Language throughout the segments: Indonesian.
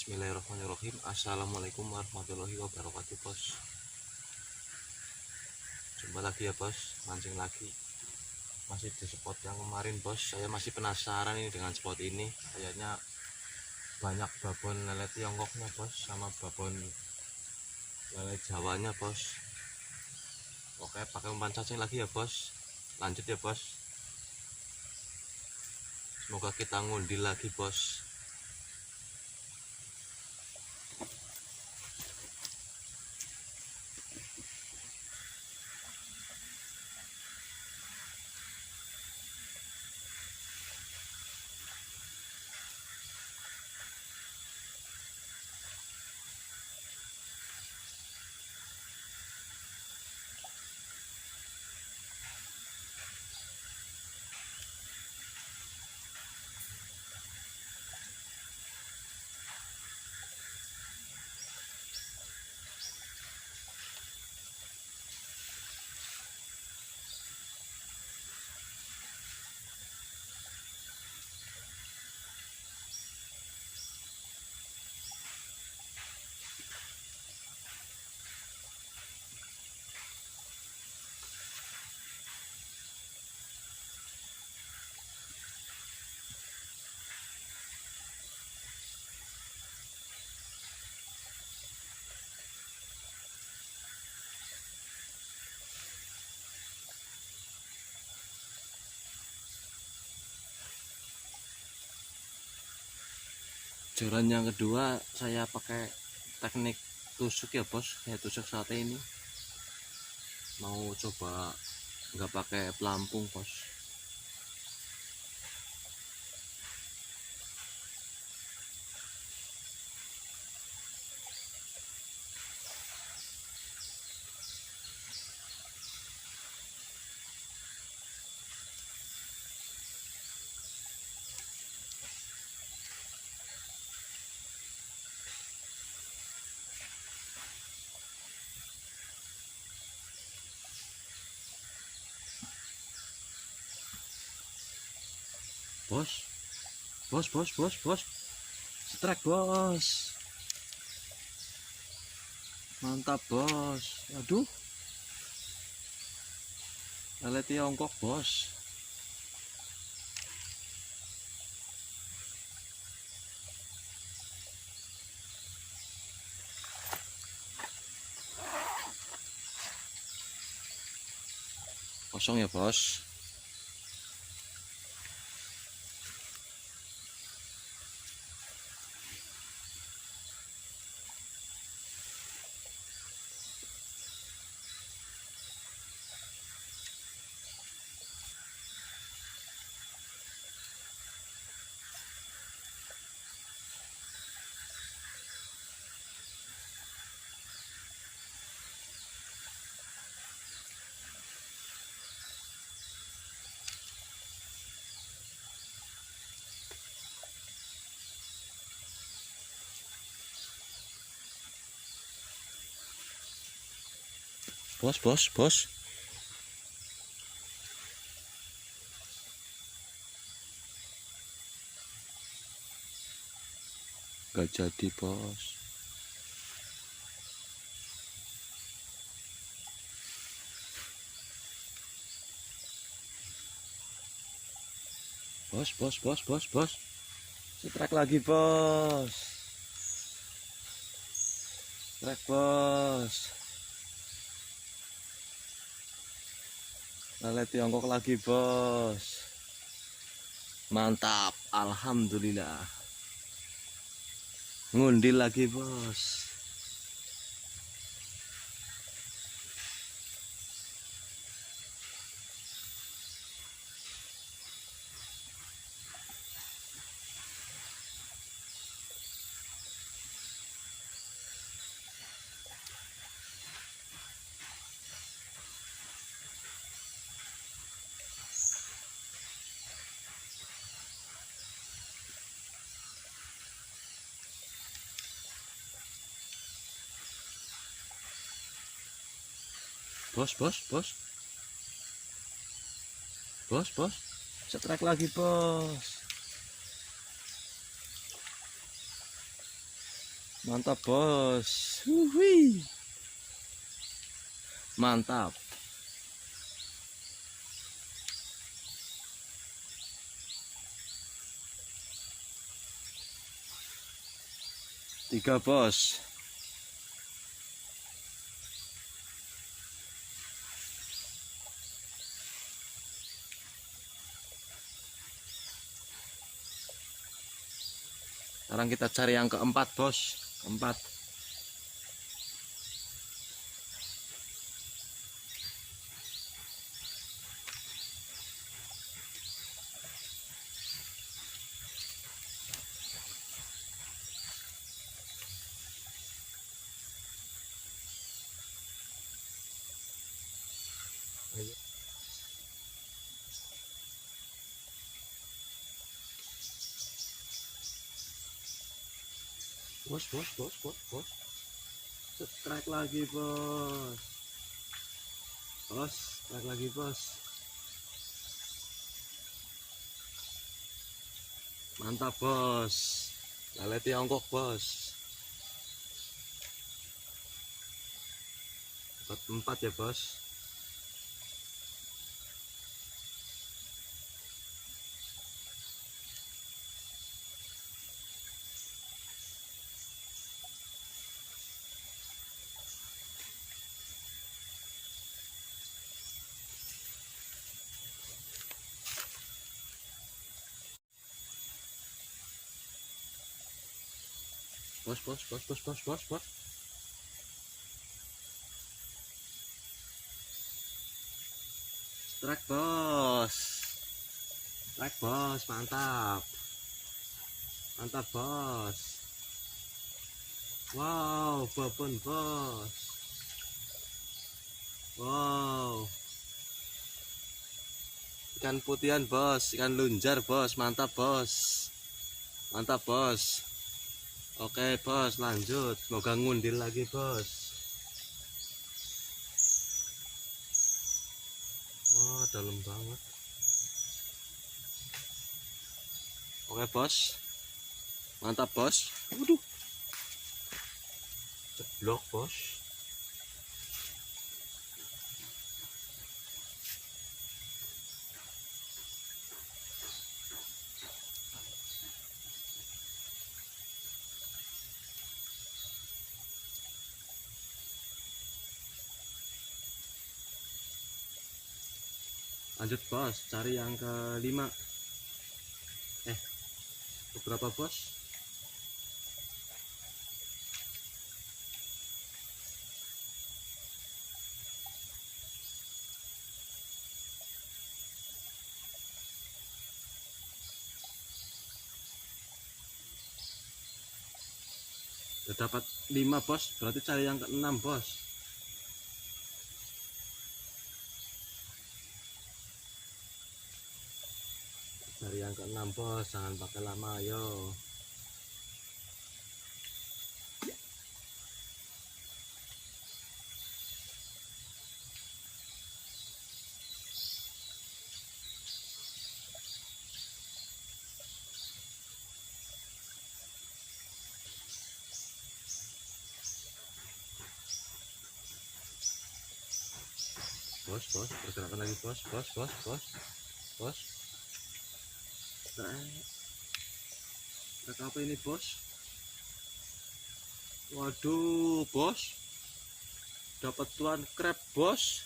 Bismillahirrahmanirrahim. Assalamualaikum warahmatullahi wabarakatuh, bos. Jumpa lagi ya, bos. Mancing lagi. Masih di spot yang kemarin, bos. Saya masih penasaran ini dengan spot ini. Kayaknya banyak babon lele Tiongkoknya, bos, sama babon lele Jawanya, bos. Oke, pakai umpan cacing lagi ya, bos. Lanjut ya, bos. Semoga kita ngundil lagi, bos. Joran yang kedua saya pakai teknik tusuk ya, bos. Kayak tusuk sate ini. Mau coba nggak pakai pelampung, bos. Bos, strike, bos. Mantap, bos. Aduh, lele Tiongkok, bos. Kosong ya, bos. Bos. Gak jadi, bos. Bos. Strike lagi, bos. Strike, bos. Lele Tiongkok lagi, bos. Mantap, alhamdulillah. Ngundil lagi, bos. Bos. Strike lagi, bos. Mantap bos. Wih. Mantap. Tiga bos. Sekarang kita cari yang keempat bos. Keempat. Bos. Strike lagi bos. Strike lagi bos. Mantap bos. Lele Tiongkok bos. Dapat 4 ya bos. Bos. Strike bos. Strike bos, mantap. Mantap bos. Wow, babon bos. Wow. Ikan putihan bos, ikan lunjar bos, mantap bos. Mantap bos. Oke bos, lanjut. Semoga ngundil lagi bos. Oh, dalam banget. Oke bos. Mantap bos. Waduh. Ceblok bos. Lanjut bos, cari yang kelima. Beberapa bos? Sudah dapat 5 bos, berarti cari yang ke-6 bos. Cari yang ke-6 bos, jangan pakai lama ayo. Bos, pergerakan lagi bos. Trek apa ini bos? Waduh bos, dapat tuan crab bos.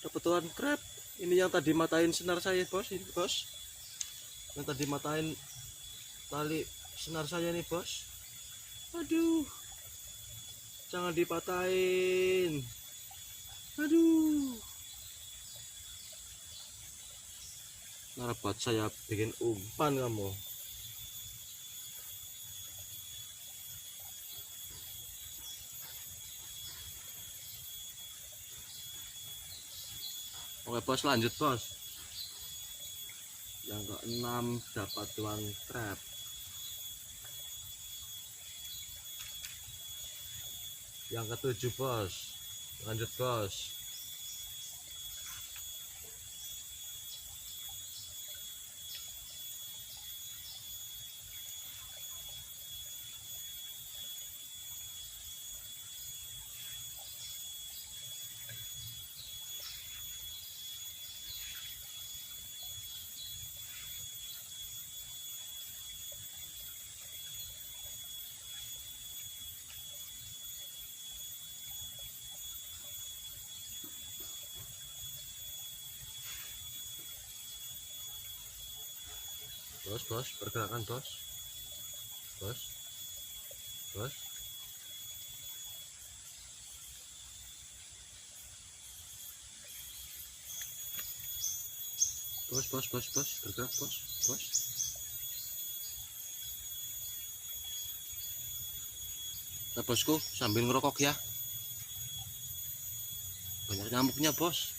Dapat tuan crab. Ini yang tadi matain senar saya bos, ini bos. Yang tadi matain tali senar saya nih bos. Aduh, jangan dipatahin. Aduh, narapat saya bikin umpan kamu. Oke bos, lanjut bos. Yang ke-6 dapat tuan crab. Yang ke-7 bos, lanjut bos. bos, pergerakan bos, bos, bos, bos, bergerak bos, bos. Nah bosku, sambil ngerokok ya, banyak nyamuknya bos.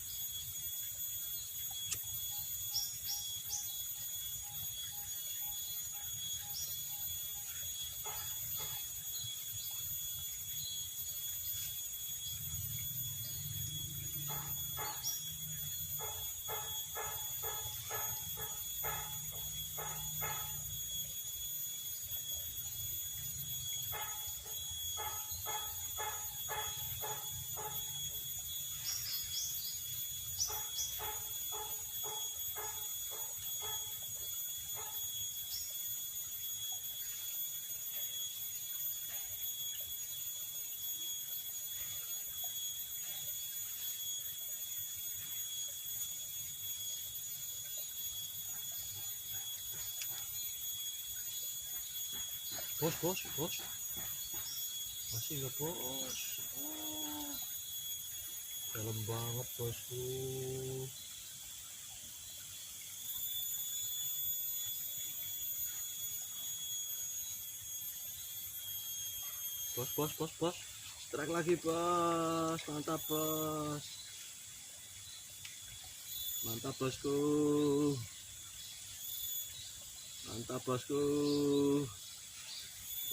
Bos, masih nggak bos? Oh, dalam banget bosku. Bos, strike lagi bos, mantap bosku, mantap bosku,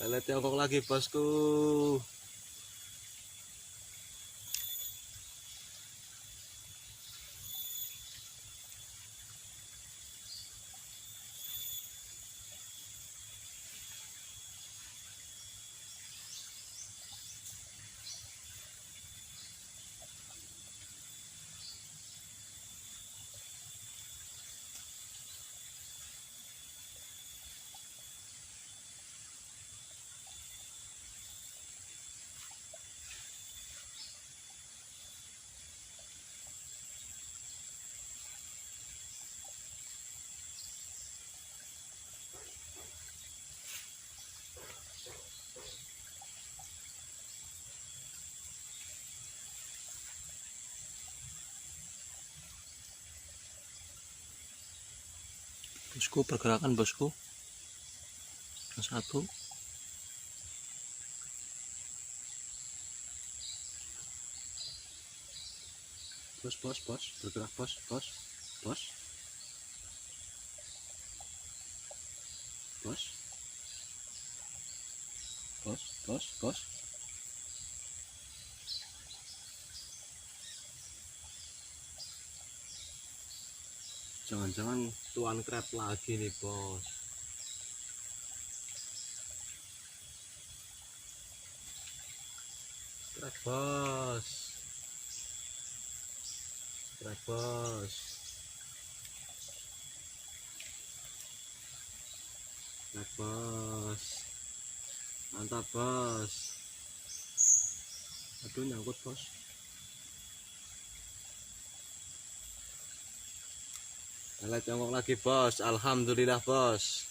lele tiongkok lagi bosku. Bosku, pergerakan bosku, satu. Bos, bergerak bos, bos, bos, bos. Jangan-jangan tuan crab lagi nih bos. Strike bos, strike bos, strike bos, mantap bos. Aduh nyangkut bos. Lele tiongkok lagi bos, alhamdulillah bos.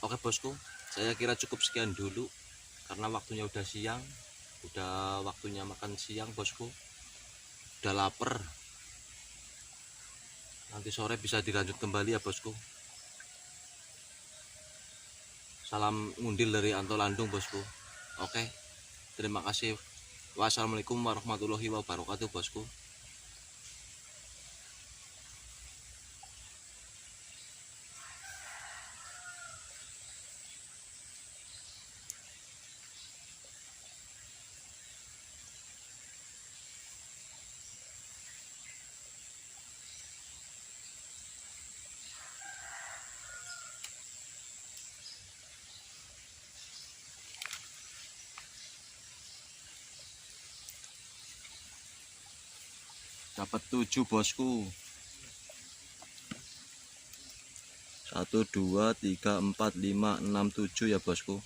Oke bosku, saya kira cukup sekian dulu karena waktunya udah siang, udah waktunya makan siang bosku, udah lapar. Nanti sore bisa dilanjut kembali ya bosku. Salam ngundil dari Anto Landung bosku. Oke, terima kasih. Wassalamualaikum warahmatullahi wabarakatuh bosku. Dapat 7 bosku. 1 2 3 4 5 6 7 ya bosku.